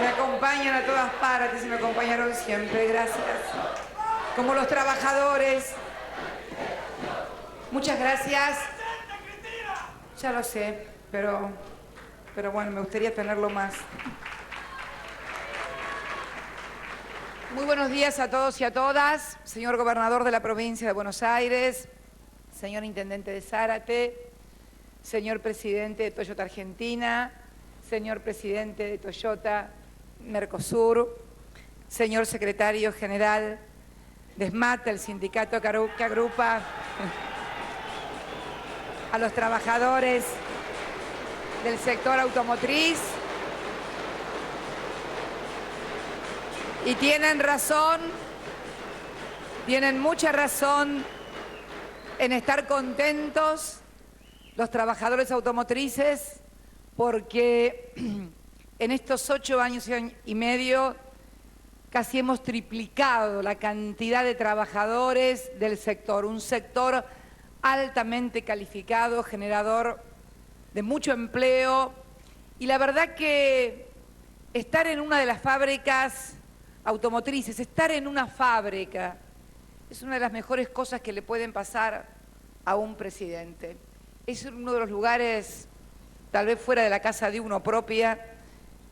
me acompañan a todas partes y me acompañaron siempre, gracias. Como los trabajadores. Muchas gracias. Ya lo sé, pero bueno, me gustaría tenerlo más. Muy buenos días a todos y a todas. Señor Gobernador de la Provincia de Buenos Aires, señor Intendente de Zárate, señor Presidente de Toyota Argentina, señor Presidente de Toyota Mercosur, señor Secretario General de SMAT, el sindicato que agrupa a los trabajadores del sector automotriz. Y tienen razón, tienen mucha razón en estar contentos los trabajadores automotrices, porque en estos 8 años y medio casi hemos triplicado la cantidad de trabajadores del sector, un sector altamente calificado, generador de mucho empleo, y la verdad que estar en una de las fábricas automotrices, estar en una fábrica, es una de las mejores cosas que le pueden pasar a un presidente. Es uno de los lugares, tal vez fuera de la casa de uno propia,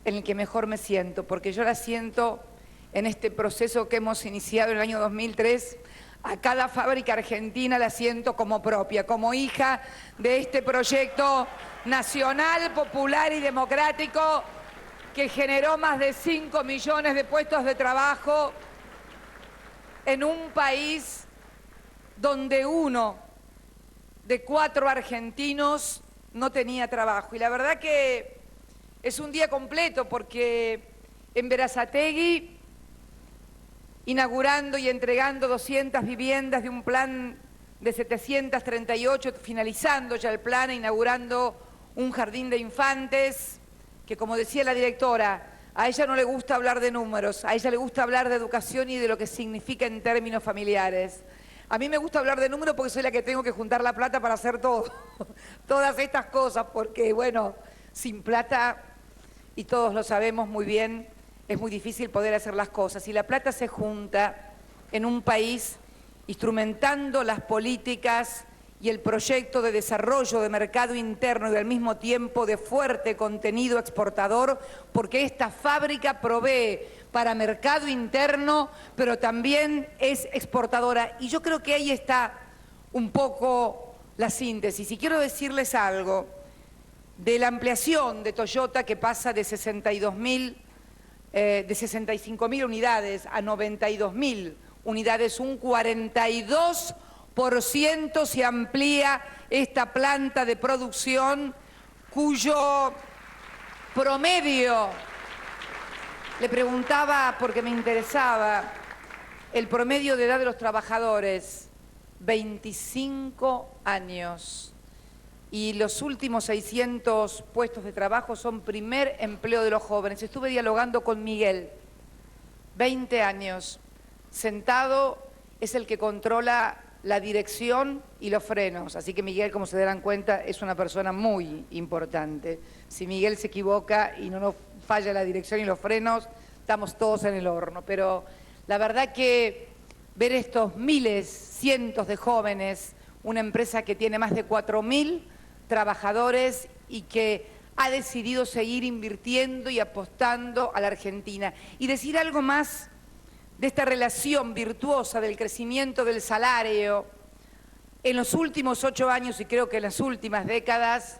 en el que mejor me siento, porque yo la siento en este proceso que hemos iniciado en el año 2003, a cada fábrica argentina la siento como propia, como hija de este proyecto nacional, popular y democrático que generó más de 5 millones de puestos de trabajo en un país donde 1 de 4 argentinos no tenía trabajo. Y la verdad que es un día completo porque en Berazategui, inaugurando y entregando 200 viviendas de un plan de 738, finalizando ya el plan, inaugurando un jardín de infantes, que como decía la directora, a ella no le gusta hablar de números, a ella le gusta hablar de educación y de lo que significa en términos familiares. A mí me gusta hablar de números porque soy la que tengo que juntar la plata para hacer todo, todas estas cosas, porque bueno, sin plata, y todos lo sabemos muy bien, es muy difícil poder hacer las cosas. Y la plata se junta en un país instrumentando las políticas y el proyecto de desarrollo de mercado interno y al mismo tiempo de fuerte contenido exportador, porque esta fábrica provee para mercado interno, pero también es exportadora. Y yo creo que ahí está un poco la síntesis. Y quiero decirles algo de la ampliación de Toyota, que pasa de 65.000 unidades a 92.000 unidades, un 42% se amplía esta planta de producción, cuyo promedio, le preguntaba porque me interesaba, el promedio de edad de los trabajadores, 25 años. Y los últimos 600 puestos de trabajo son primer empleo de los jóvenes. Estuve dialogando con Miguel, 20 años, sentado, es el que controla la dirección y los frenos. Así que Miguel, como se darán cuenta, es una persona muy importante. Si Miguel se equivoca y no nos falla la dirección y los frenos, estamos todos en el horno. Pero la verdad que ver estos miles, cientos de jóvenes, una empresa que tiene más de 4.000 trabajadores y que ha decidido seguir invirtiendo y apostando a la Argentina. Y decir algo más de esta relación virtuosa del crecimiento del salario en los últimos 8 años y creo que en las últimas décadas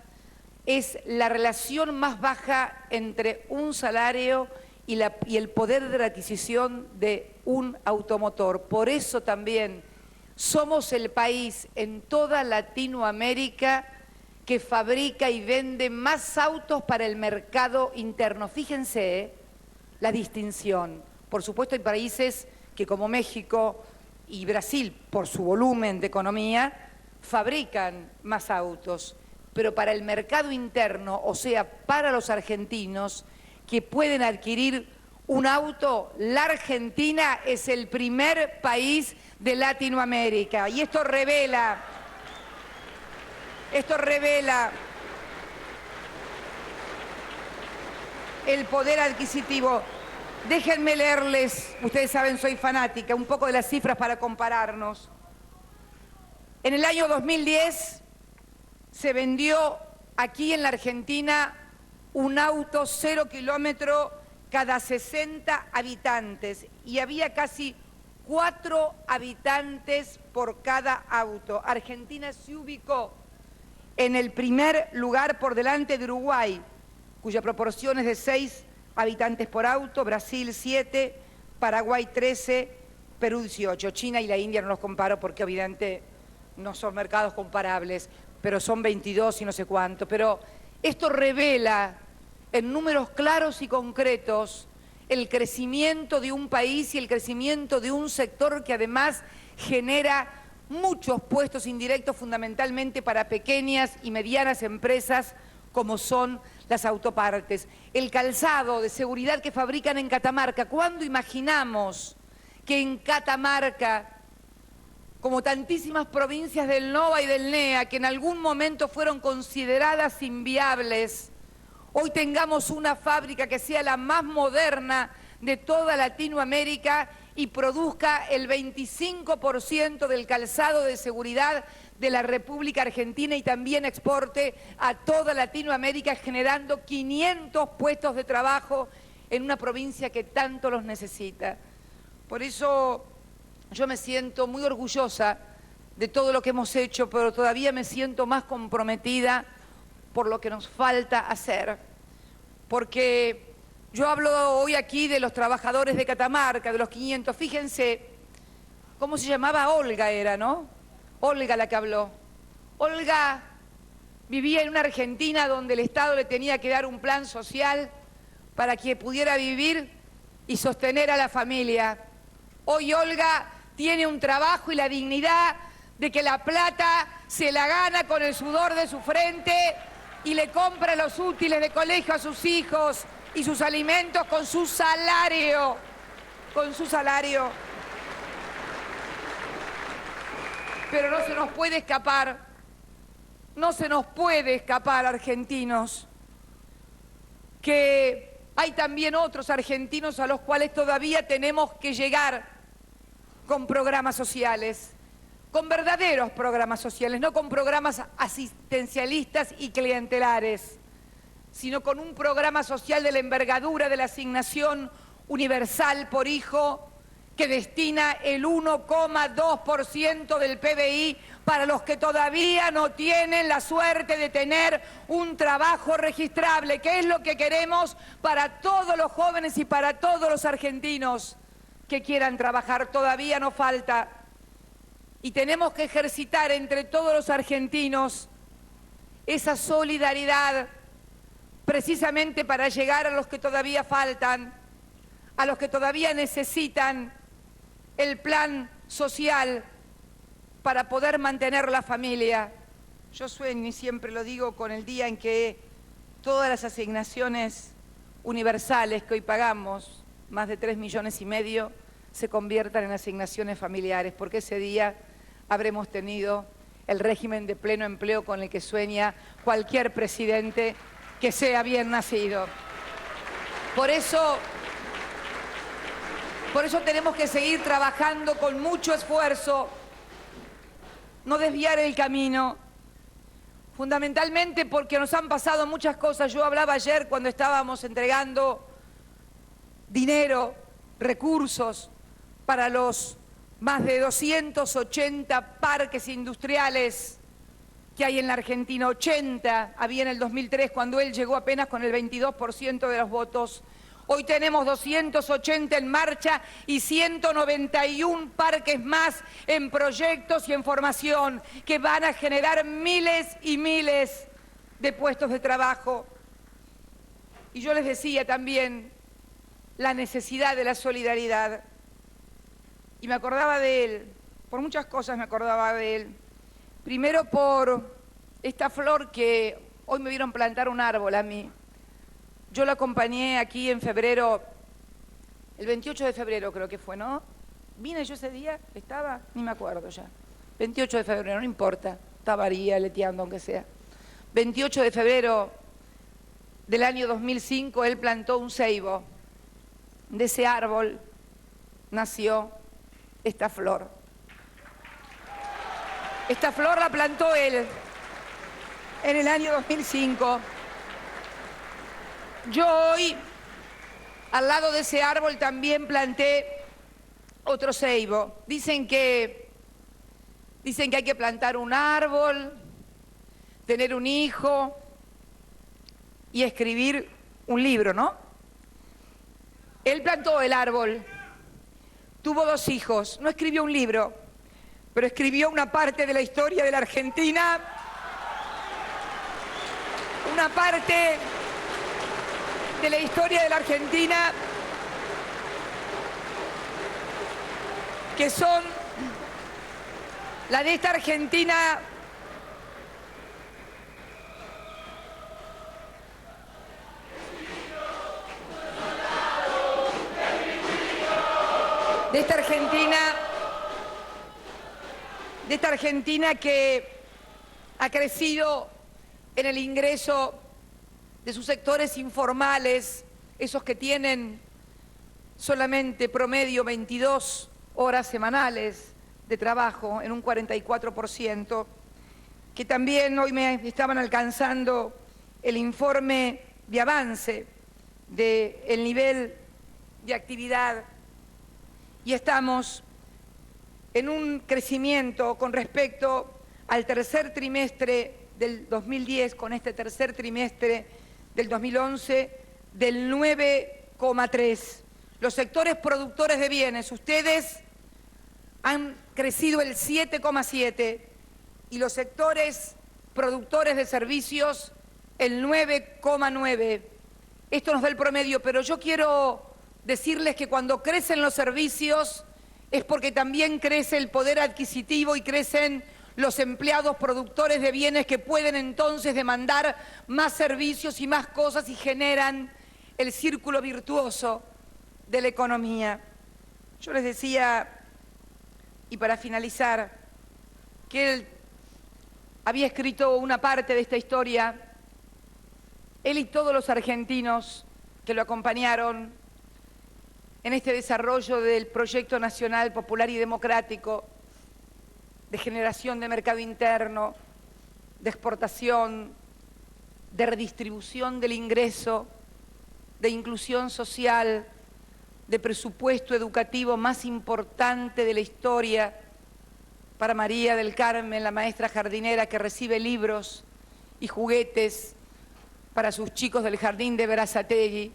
es la relación más baja entre un salario y el poder de adquisición de un automotor. Por eso también somos el país en toda Latinoamérica que fabrica y vende más autos para el mercado interno. Fíjense la distinción. Por supuesto hay países que como México y Brasil, por su volumen de economía, fabrican más autos. Pero para el mercado interno, o sea, para los argentinos que pueden adquirir un auto, la Argentina es el primer país de Latinoamérica. Y esto revela el poder adquisitivo. Déjenme leerles, ustedes saben, soy fanática, un poco de las cifras para compararnos. En el año 2010 se vendió aquí en la Argentina un auto 0 kilómetro cada 60 habitantes y había casi 4 habitantes por cada auto. Argentina se ubicó en el primer lugar por delante de Uruguay, cuya proporción es de 6 habitantes por auto, Brasil 7, Paraguay 13, Perú 18. China y la India no los comparo porque obviamente no son mercados comparables, pero son 22 y no sé cuánto. Pero esto revela en números claros y concretos el crecimiento de un país y el crecimiento de un sector que además genera muchos puestos indirectos fundamentalmente para pequeñas y medianas empresas como son las autopartes. El calzado de seguridad que fabrican en Catamarca. ¿Cuándo imaginamos que en Catamarca, como tantísimas provincias del NOA y del NEA, que en algún momento fueron consideradas inviables, hoy tengamos una fábrica que sea la más moderna de toda Latinoamérica y produzca el 25% del calzado de seguridad de la República Argentina y también exporte a toda Latinoamérica, generando 500 puestos de trabajo en una provincia que tanto los necesita? Por eso yo me siento muy orgullosa de todo lo que hemos hecho, pero todavía me siento más comprometida por lo que nos falta hacer. Porque yo hablo hoy aquí de los trabajadores de Catamarca, de los 500. Fíjense, ¿cómo se llamaba? Olga era, ¿no? Olga la que habló. Olga vivía en una Argentina donde el Estado le tenía que dar un plan social para que pudiera vivir y sostener a la familia. Hoy Olga tiene un trabajo y la dignidad de que la plata se la gana con el sudor de su frente y le compra los útiles de colegio a sus hijos y sus alimentos con su salario. Con su salario. Pero no se nos puede escapar, no se nos puede escapar, argentinos, que hay también otros argentinos a los cuales todavía tenemos que llegar con programas sociales, con verdaderos programas sociales, no con programas asistencialistas y clientelares, sino con un programa social de la envergadura de la asignación universal por hijo, que destina el 1,2% del PBI para los que todavía no tienen la suerte de tener un trabajo registrable, que es lo que queremos para todos los jóvenes y para todos los argentinos que quieran trabajar. Todavía nos falta. Y tenemos que ejercitar entre todos los argentinos esa solidaridad precisamente para llegar a los que todavía faltan, a los que todavía necesitan el plan social para poder mantener la familia. Yo sueño, y siempre lo digo, con el día en que todas las asignaciones universales que hoy pagamos, más de 3,5 millones, se conviertan en asignaciones familiares, porque ese día habremos tenido el régimen de pleno empleo con el que sueña cualquier presidente que sea bien nacido. Por eso tenemos que seguir trabajando con mucho esfuerzo, no desviar el camino, fundamentalmente porque nos han pasado muchas cosas. Yo hablaba ayer cuando estábamos entregando dinero, recursos para los más de 280 parques industriales que hay en la Argentina. 80 había en el 2003 cuando él llegó apenas con el 22% de los votos. Hoy tenemos 280 en marcha y 191 parques más en proyectos y en formación que van a generar miles y miles de puestos de trabajo. Y yo les decía también la necesidad de la solidaridad. Y me acordaba de él, por muchas cosas me acordaba de él. Primero por esta flor que hoy me vieron plantar un árbol a mí. Yo lo acompañé aquí en febrero, el 28 de febrero creo que fue, ¿no? ¿Vine yo ese día? ¿Estaba? Ni me acuerdo ya. 28 de febrero, no importa, estaba ahí aleteando aunque sea. 28 de febrero del año 2005, él plantó un ceibo. De ese árbol nació esta flor. Esta flor la plantó él en el año 2005. Yo hoy, al lado de ese árbol, también planté otro ceibo. Dicen que hay que plantar un árbol, tener un hijo y escribir un libro, ¿no? Él plantó el árbol, tuvo 2 hijos, no escribió un libro, pero escribió una parte de la historia de la Argentina, una parte de la historia de la Argentina que son la de esta Argentina de esta Argentina que ha crecido en el ingreso de sus sectores informales, esos que tienen solamente promedio 22 horas semanales de trabajo en un 44%, que también hoy me estaban alcanzando el informe de avance del nivel de actividad y estamos en un crecimiento con respecto al tercer trimestre del 2010 con este tercer trimestre del 2011 del 9,3%. Los sectores productores de bienes, ustedes han crecido el 7,7% y los sectores productores de servicios el 9,9%. Esto nos da el promedio, pero yo quiero decirles que cuando crecen los servicios es porque también crece el poder adquisitivo y crecen los empleados productores de bienes que pueden entonces demandar más servicios y más cosas y generan el círculo virtuoso de la economía. Yo les decía, y para finalizar, que él había escrito una parte de esta historia, él y todos los argentinos que lo acompañaron en este desarrollo del proyecto nacional popular y democrático de generación de mercado interno, de exportación, de redistribución del ingreso, de inclusión social, de presupuesto educativo más importante de la historia para María del Carmen, la maestra jardinera que recibe libros y juguetes para sus chicos del jardín de Berazategui.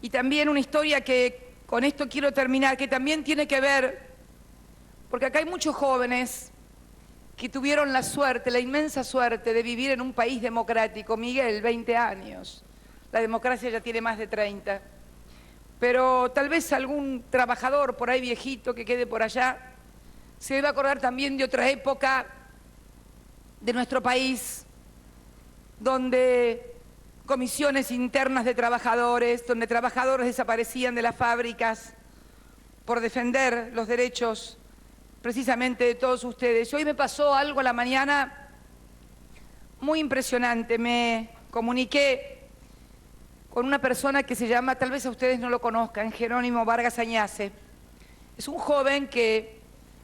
Y también una historia que, con esto quiero terminar, que también tiene que ver, porque acá hay muchos jóvenes que tuvieron la suerte, la inmensa suerte de vivir en un país democrático. Miguel, 20 años, la democracia ya tiene más de 30. Pero tal vez algún trabajador por ahí viejito que quede por allá se debe acordar también de otra época de nuestro país, donde comisiones internas de trabajadores, donde trabajadores desaparecían de las fábricas por defender los derechos precisamente de todos ustedes. Hoy me pasó algo a la mañana muy impresionante. Me comuniqué con una persona que se llama, tal vez a ustedes no lo conozcan, Jerónimo Vargas Añase. Es un joven que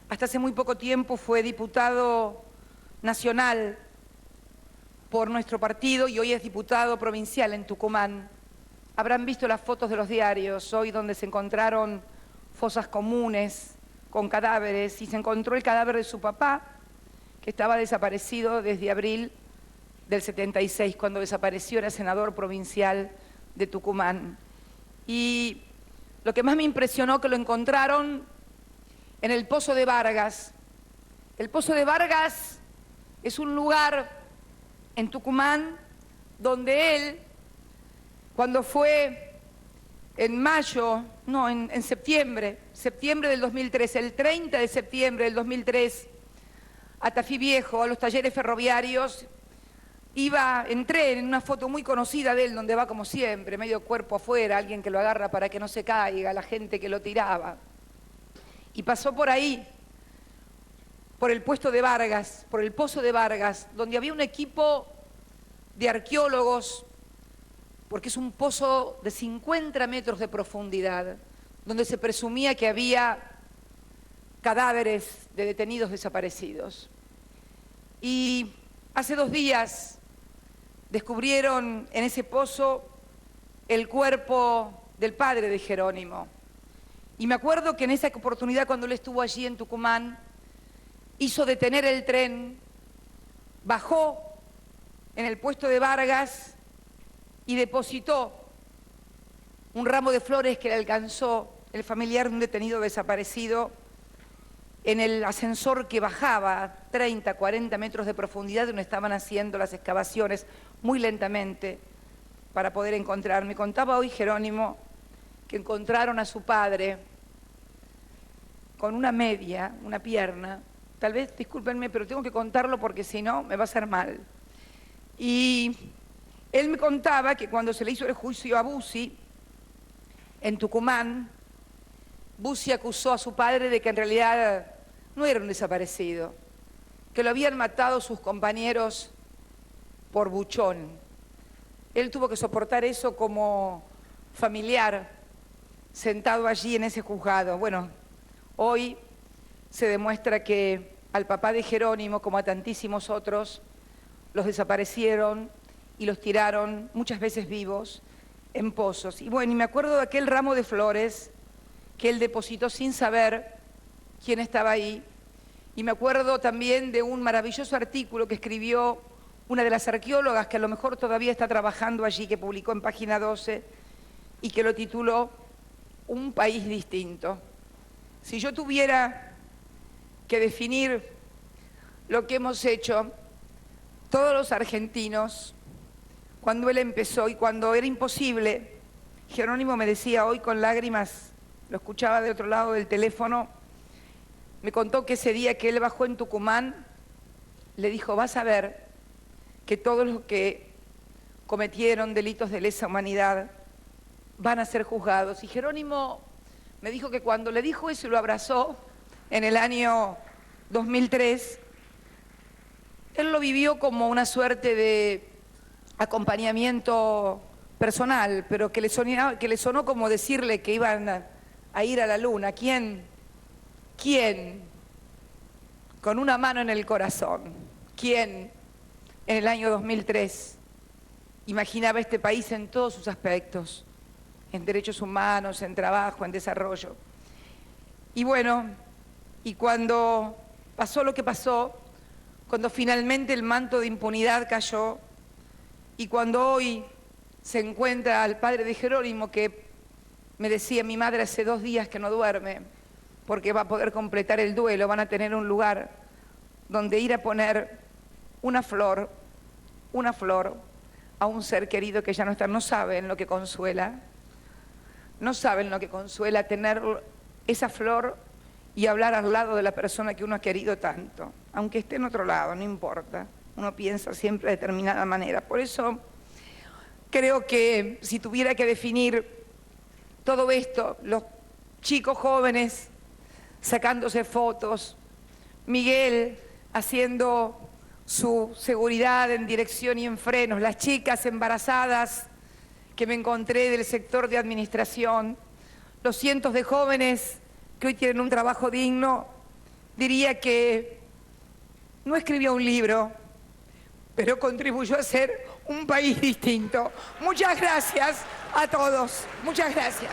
hasta hace muy poco tiempo fue diputado nacional por nuestro partido y hoy es diputado provincial en Tucumán. Habrán visto las fotos de los diarios hoy donde se encontraron fosas comunes con cadáveres y se encontró el cadáver de su papá, que estaba desaparecido desde abril del 76, cuando desapareció, era senador provincial de Tucumán. Y lo que más me impresionó que lo encontraron en el Pozo de Vargas. El Pozo de Vargas es un lugar en Tucumán donde él, cuando fue en septiembre del 2003, el 30 de septiembre del 2003, a Tafí Viejo, a los talleres ferroviarios, entré en una foto muy conocida de él, donde va como siempre, medio cuerpo afuera, alguien que lo agarra para que no se caiga, la gente que lo tiraba. Y pasó por ahí, por el puesto de Vargas, por el Pozo de Vargas, donde había un equipo de arqueólogos porque es un pozo de 50 metros de profundidad, donde se presumía que había cadáveres de detenidos desaparecidos. Y hace 2 días descubrieron en ese pozo el cuerpo del padre de Jerónimo. Y me acuerdo que en esa oportunidad, cuando él estuvo allí en Tucumán, hizo detener el tren, bajó en el puesto de Vargas y depositó un ramo de flores que le alcanzó el familiar de un detenido desaparecido en el ascensor que bajaba 30, 40 metros de profundidad, donde estaban haciendo las excavaciones muy lentamente para poder encontrar. Me contaba hoy Jerónimo que encontraron a su padre con una media, una pierna. Tal vez, discúlpenme, pero tengo que contarlo porque si no me va a hacer mal. Y él me contaba que cuando se le hizo el juicio a Bussi, en Tucumán, Bussi acusó a su padre de que en realidad no era un desaparecido, que lo habían matado sus compañeros por buchón. Él tuvo que soportar eso como familiar, sentado allí en ese juzgado. Bueno, hoy se demuestra que al papá de Jerónimo, como a tantísimos otros, los desaparecieron y los tiraron muchas veces vivos en pozos. Y bueno, y me acuerdo de aquel ramo de flores que él depositó sin saber quién estaba ahí. Y me acuerdo también de un maravilloso artículo que escribió una de las arqueólogas que a lo mejor todavía está trabajando allí, que publicó en Página 12 y que lo tituló Un país distinto. Si yo tuviera que definir lo que hemos hecho todos los argentinos cuando él empezó y cuando era imposible, Jerónimo me decía hoy con lágrimas, lo escuchaba de otro lado del teléfono, me contó que ese día que él bajó en Tucumán, le dijo, vas a ver que todos los que cometieron delitos de lesa humanidad van a ser juzgados. Y Jerónimo me dijo que cuando le dijo eso y lo abrazó en el año 2003, él lo vivió como una suerte de acompañamiento personal, pero que le sonó como decirle que iban a ir a la luna. ¿Quién? Con una mano en el corazón, ¿quién en el año 2003 imaginaba este país en todos sus aspectos, en derechos humanos, en trabajo, en desarrollo? Y bueno, y cuando pasó lo que pasó, cuando finalmente el manto de impunidad cayó, y cuando hoy se encuentra al padre de Jerónimo, que me decía mi madre hace 2 días que no duerme, porque va a poder completar el duelo, van a tener un lugar donde ir a poner una flor a un ser querido que ya no está. No saben lo que consuela, no saben lo que consuela tener esa flor y hablar al lado de la persona que uno ha querido tanto, aunque esté en otro lado, no importa, uno piensa siempre de determinada manera. Por eso creo que si tuviera que definir todo esto, los chicos jóvenes sacándose fotos, Miguel haciendo su seguridad en dirección y en frenos, las chicas embarazadas que me encontré del sector de administración, los cientos de jóvenes que hoy tienen un trabajo digno, diría que no escribió un libro, pero contribuyó a ser un país distinto. Muchas gracias a todos. Muchas gracias.